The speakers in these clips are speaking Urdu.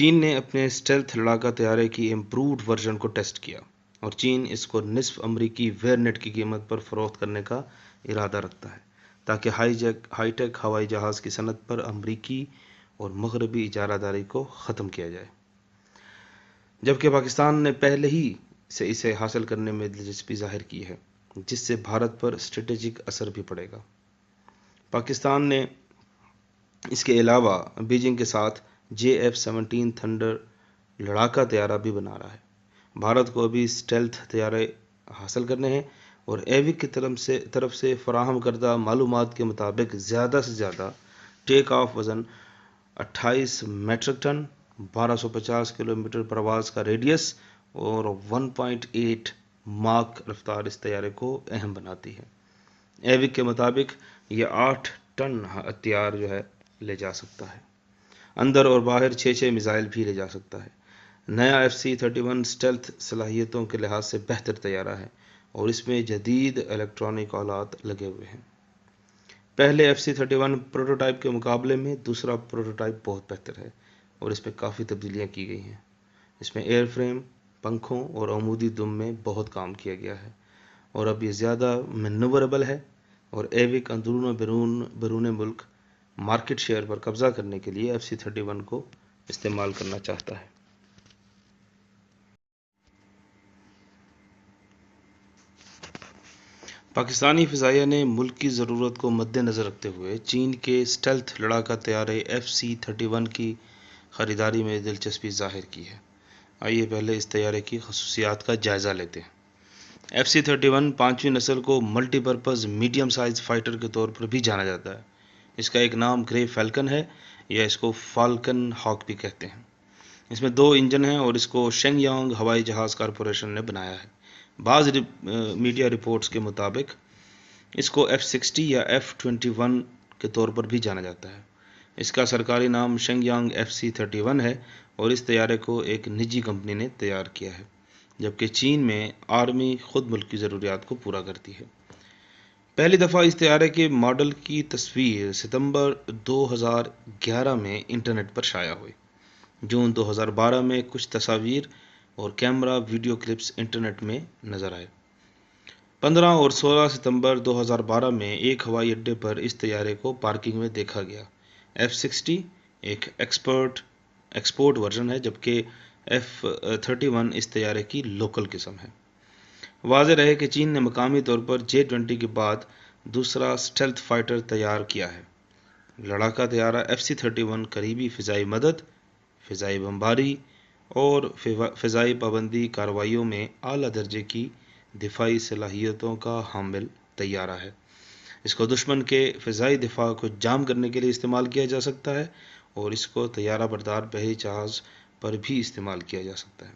چین نے اپنے اسٹیلتھ لڑاکا طیارے کی امپرووڈ ورژن کو ٹیسٹ کیا اور چین اس کو نصف امریکی ویئر نیٹ کی قیمت پر فروخت کرنے کا ارادہ رکھتا ہے تاکہ ہائی ٹیک ہوائی جہاز کی صنعت پر امریکی اور مغربی اجارہ داری کو ختم کیا جائے، جبکہ پاکستان نے پہلے ہی سے اسے حاصل کرنے میں دلچسپی ظاہر کی ہے، جس سے بھارت پر اسٹریٹجک اثر بھی پڑے گا۔ پاکستان نے اس کے علاوہ بیجنگ کے ساتھ JF-17 تھنڈر لڑاکا طیارہ بھی بنا رہا ہے۔ بھارت کو ابھی اسٹیلتھ طیارے حاصل کرنے ہیں اور ایوک کی طرف سے فراہم کردہ معلومات کے مطابق زیادہ سے زیادہ ٹیک آف وزن 28 میٹرک ٹن، 1250 کلومیٹر پرواز کا ریڈیس اور 1.8 ماک رفتار اس طیارے کو اہم بناتی ہے۔ ایوک کے مطابق یہ 8 ٹن ہتھیار لے جا سکتا ہے، اندر اور باہر 6 میزائل بھی لے جا سکتا ہے۔ نیا FC-31 اسٹیلتھ صلاحیتوں کے لحاظ سے بہتر طیارہ ہے اور اس میں جدید الیکٹرانک آلات لگے ہوئے ہیں۔ پہلے FC-31 پروٹوٹائپ کے مقابلے میں دوسرا پروٹوٹائپ بہت بہتر ہے اور اس میں کافی تبدیلیاں کی گئی ہیں۔ اس میں ایئر فریم، پنکھوں اور عمودی دم میں بہت کام کیا گیا ہے اور اب یہ زیادہ مینووربل ہے، اور ایوک اندرون و بیرون ملک مارکیٹ شیئر پر قبضہ کرنے کے لیے FC-31 کو استعمال کرنا چاہتا ہے۔ پاکستانی فضائیہ نے ملک کی ضرورت کو مد نظر رکھتے ہوئے چین کے اسٹیلتھ لڑاکا طیارے FC-31 کی خریداری میں دلچسپی ظاہر کی ہے۔ آئیے پہلے اس طیارے کی خصوصیات کا جائزہ لیتے ہیں۔ FC-31 5ویں نسل کو multi purpose medium size fighter کے طور پر بھی جانا جاتا ہے۔ اس کا ایک نام گرے فالکن ہے یا اس کو فالکن ہاک بھی کہتے ہیں۔ اس میں 2 انجن ہیں اور اس کو شینگ یانگ ہوائی جہاز کارپوریشن نے بنایا ہے۔ بعض میڈیا رپورٹس کے مطابق اس کو F-60 یا F-21 کے طور پر بھی جانا جاتا ہے۔ اس کا سرکاری نام شینگ یانگ FC-31 ہے اور اس طیارے کو ایک نجی کمپنی نے تیار کیا ہے، جبکہ چین میں آرمی خود ملکی ضروریات کو پورا کرتی ہے۔ پہلی دفعہ اس طیارے کے ماڈل کی تصویر ستمبر 2011 میں انٹرنیٹ پر شائع ہوئی۔ جون 2012 میں کچھ تصاویر اور کیمرہ ویڈیو کلپس انٹرنیٹ میں نظر آئے۔ 15 اور 16 ستمبر 2012 میں ایک ہوائی اڈے پر اس طیارے کو پارکنگ میں دیکھا گیا۔ F-60 ایک ایکسپورٹ ورژن ہے، جبکہ F-31 اس طیارے کی لوکل قسم ہے۔ واضح رہے کہ چین نے مقامی طور پر J-20 کے بعد دوسرا اسٹیلتھ فائٹر تیار کیا ہے۔ لڑاکا طیارہ FC-31 قریبی فضائی مدد، فضائی بمباری اور فضائی پابندی کارروائیوں میں اعلیٰ درجے کی دفاعی صلاحیتوں کا حامل طیارہ ہے۔ اس کو دشمن کے فضائی دفاع کو جام کرنے کے لیے استعمال کیا جا سکتا ہے اور اس کو طیارہ بردار بحری جہاز پر بھی استعمال کیا جا سکتا ہے۔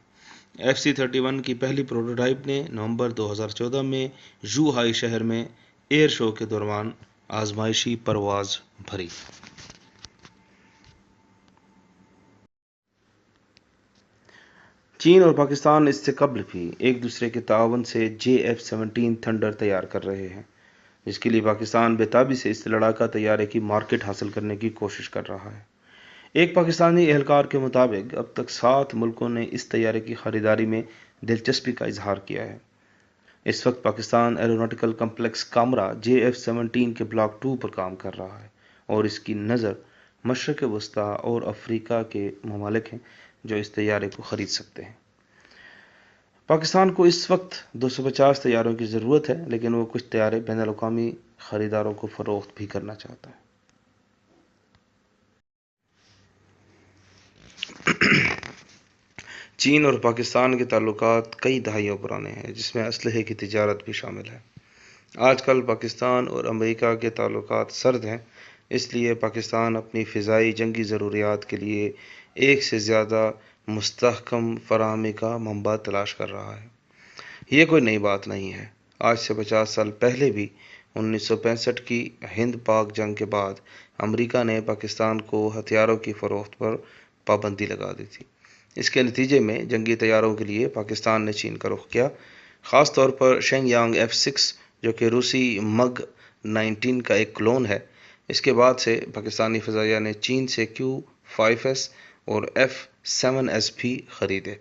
FC-31 کی پہلی پروٹوٹائپ نے نومبر 2014 میں زوہائی شہر میں ایئر شو کے دوران آزمائشی پرواز بھری۔ چین اور پاکستان اس سے قبل بھی ایک دوسرے کے تعاون سے JF-17 تھنڈر تیار کر رہے ہیں، جس کے لیے پاکستان بےتابی سے اس لڑاکا طیارے کی مارکیٹ حاصل کرنے کی کوشش کر رہا ہے۔ ایک پاکستانی اہلکار کے مطابق اب تک 7 ملکوں نے اس طیارے کی خریداری میں دلچسپی کا اظہار کیا ہے۔ اس وقت پاکستان ایروناٹیکل کمپلیکس کامرا JF-17 کے بلاک 2 پر کام کر رہا ہے اور اس کی نظر مشرق وسطیٰ اور افریقہ کے ممالک ہیں جو اس طیارے کو خرید سکتے ہیں۔ پاکستان کو اس وقت 250 طیاروں کی ضرورت ہے، لیکن وہ کچھ طیارے بین الاقوامی خریداروں کو فروخت بھی کرنا چاہتا ہے۔ چین اور پاکستان کے تعلقات کئی دہائیوں پرانے ہیں، جس میں اسلحے کی تجارت بھی شامل ہے۔ آج کل پاکستان اور امریکہ کے تعلقات سرد ہیں، اس لیے پاکستان اپنی فضائی جنگی ضروریات کے لیے ایک سے زیادہ مستحکم فراہمی کا منبع تلاش کر رہا ہے۔ یہ کوئی نئی بات نہیں ہے۔ آج سے 50 سال پہلے بھی 1965 کی ہند پاک جنگ کے بعد امریکہ نے پاکستان کو ہتھیاروں کی فروخت پر پابندی لگا دی تھی۔ اس کے نتیجے میں جنگی طیاروں کے لیے پاکستان نے چین کا رخ کیا، خاص طور پر شینگ یانگ F-6 جو کہ روسی MiG-19 کا ایک کلون ہے۔ اس کے بعد سے پاکستانی فضائیہ نے چین سے Q-5S اور F-7S بھی خریدے،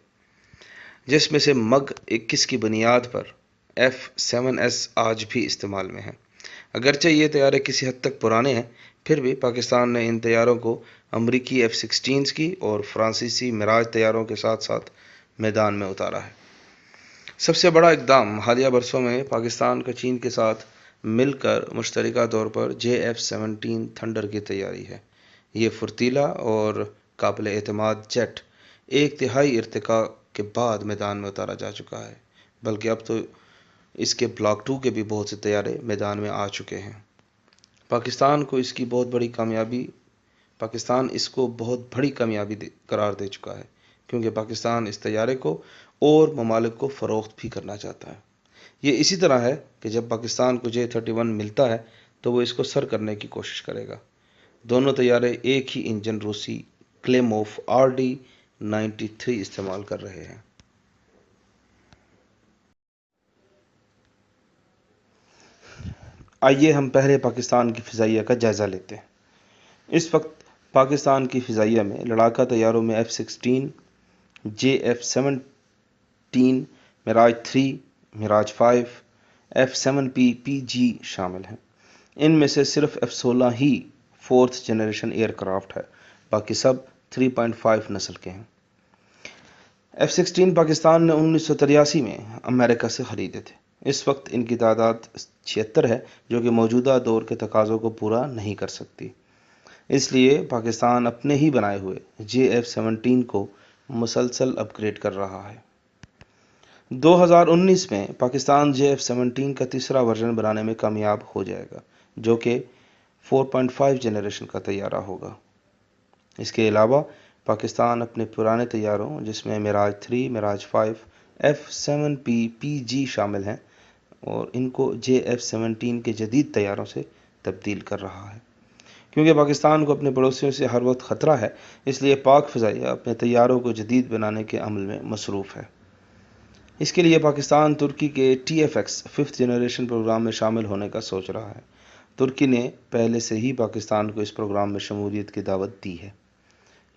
جس میں سے مگ 21 کی بنیاد پر F-7S آج بھی استعمال میں ہیں۔ اگرچہ یہ طیارے کسی حد تک پرانے ہیں، پھر بھی پاکستان نے ان طیاروں کو امریکی F-16 کی اور فرانسیسی میراج طیاروں کے ساتھ ساتھ میدان میں اتارا ہے۔ سب سے بڑا اقدام حالیہ برسوں میں پاکستان کا چین کے ساتھ مل کر مشترکہ طور پر JF-17 تھنڈر کی تیاری ہے۔ یہ فرتیلا اور قابل اعتماد جیٹ ایک تہائی ارتقاء کے بعد میدان میں اتارا جا چکا ہے، بلکہ اب تو اس کے بلاک 2 کے بھی بہت سے طیارے میدان میں آ چکے ہیں۔ پاکستان اس کو بہت بڑی کامیابی قرار دے چکا ہے، کیونکہ پاکستان اس طیارے کو اور ممالک کو فروخت بھی کرنا چاہتا ہے۔ یہ اسی طرح ہے کہ جب پاکستان کو J-31 ملتا ہے تو وہ اس کو سر کرنے کی کوشش کرے گا۔ دونوں طیارے ایک ہی انجن روسی کلیموف RD-93 استعمال کر رہے ہیں۔ آئیے ہم پہلے پاکستان کی فضائیہ کا جائزہ لیتے ہیں۔ اس وقت پاکستان کی فضائیہ میں لڑاکا طیاروں میں F-16، JF-17، میراج 3، میراج 5، F-7P PG شامل ہیں۔ ان میں سے صرف F-16 ہی 4th جنریشن ایئر کرافٹ ہے، باقی سب 3.5 نسل کے ہیں۔ F-16 پاکستان نے 1983 میں امریکہ سے خریدے تھے۔ اس وقت ان کی تعداد 76 ہے، جو کہ موجودہ دور کے تقاضوں کو پورا نہیں کر سکتی۔ اس لیے پاکستان اپنے ہی بنائے ہوئے JF-17 کو مسلسل اپ گریڈ کر رہا ہے۔ 2019 میں پاکستان JF-17 کا تیسرا ورژن بنانے میں کامیاب ہو جائے گا، جو کہ 4.5 جنریشن کا طیارہ ہوگا۔ اس کے علاوہ پاکستان اپنے پرانے طیاروں، جس میں میراج 3، میراج 5، F-7P PG شامل ہیں، اور ان کو JF-17 کے جدید طیاروں سے تبدیل کر رہا ہے۔ کیونکہ پاکستان کو اپنے پڑوسیوں سے ہر وقت خطرہ ہے، اس لیے پاک فضائیہ اپنے طیاروں کو جدید بنانے کے عمل میں مصروف ہے۔ اس کے لیے پاکستان ترکی کے TFX 5th جنریشن پروگرام میں شامل ہونے کا سوچ رہا ہے۔ ترکی نے پہلے سے ہی پاکستان کو اس پروگرام میں شمولیت کی دعوت دی ہے۔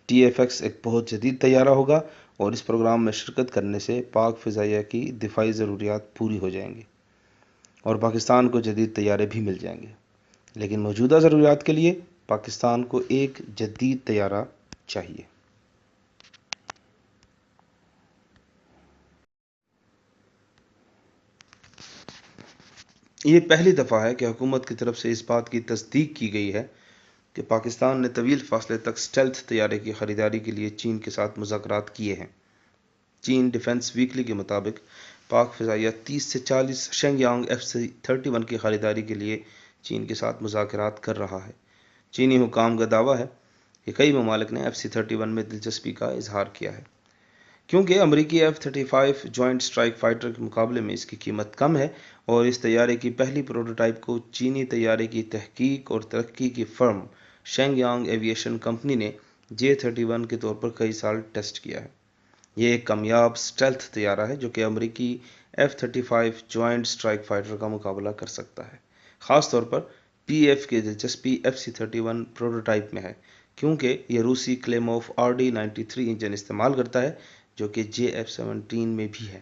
TFX ایک بہت جدید طیارہ ہوگا اور اس پروگرام میں شرکت کرنے سے پاک فضائیہ کی دفاعی ضروریات پوری ہو جائیں گی اور پاکستان کو جدید طیارے بھی مل جائیں گے، لیکن موجودہ ضروریات کے لیے پاکستان کو ایک جدید طیارہ چاہیے۔ یہ پہلی دفعہ ہے کہ حکومت کی طرف سے اس بات کی تصدیق کی گئی ہے کہ پاکستان نے طویل فاصلے تک اسٹیلتھ طیارے کی خریداری کے لیے چین کے ساتھ مذاکرات کیے ہیں۔ چین ڈیفنس ویکلی کے مطابق پاک فضائیہ 30 سے 40 شینگ یانگ FC-31 کی خریداری کے لیے چین کے ساتھ مذاکرات کر رہا ہے۔ چینی حکام کا دعویٰ ہے کہ کئی ممالک نے FC-31 میں دلچسپی کا اظہار کیا ہے، کیونکہ امریکی F-35 جوائنٹ اسٹرائک فائٹر کے مقابلے میں اس کی قیمت کم ہے، اور اس طیارے کی پہلی پروٹوٹائپ کو چینی طیارے کی تحقیق اور ترقی کی فرم شینگ یانگ ایویشن کمپنی نے J-31 کے طور پر کئی سال ٹیسٹ کیا ہے۔ یہ ایک کامیاب اسٹیلتھ طیارہ ہے جو کہ امریکی F-35 جوائنٹ اسٹرائک فائٹر کا مقابلہ کر سکتا ہے۔ خاص طور پر PF کی دلچسپی FC-31 پروٹوٹائپ میں ہے، کیونکہ یہ روسی کلیموف RD-93 انجن استعمال کرتا ہے، جو کہ JF-17 میں بھی ہے۔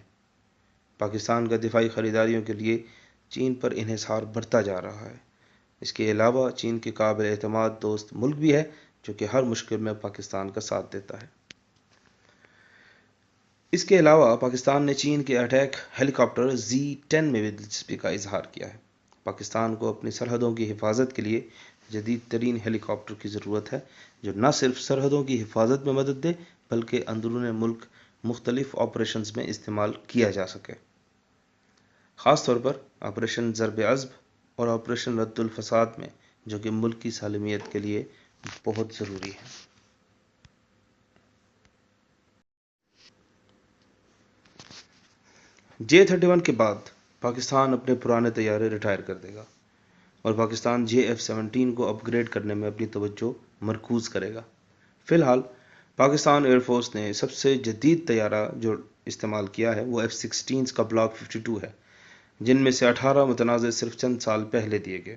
پاکستان کا دفاعی خریداریوں کے لیے چین پر انحصار بڑھتا جا رہا ہے۔ اس کے علاوہ چین کے قابل اعتماد دوست ملک بھی ہے، جو کہ ہر مشکل میں پاکستان کا ساتھ دیتا ہے۔ اس کے علاوہ پاکستان نے چین کے اٹیک ہیلی کاپٹر Z-10 میں بھی دلچسپی کا اظہار کیا ہے۔ پاکستان کو اپنی سرحدوں کی حفاظت کے لیے جدید ترین ہیلی کاپٹر کی ضرورت ہے، جو نہ صرف سرحدوں کی حفاظت میں مدد دے بلکہ اندرون ملک مختلف آپریشنز میں استعمال کیا جا سکے، خاص طور پر آپریشن ضرب عضب اور آپریشن رد الفساد میں، جو کہ ملک کی سالمیت کے لیے بہت ضروری ہے۔ J-31 کے بعد پاکستان اپنے پرانے طیارے ریٹائر کر دے گا اور پاکستان JF-17 کو اپ گریڈ کرنے میں اپنی توجہ مرکوز کرے گا۔ فی الحال پاکستان ایئر فورس نے سب سے جدید طیارہ جو استعمال کیا ہے وہ F-16 کا بلاک 52 ہے، جن میں سے 18 متنازع صرف چند سال پہلے دیے گئے۔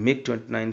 MiG-29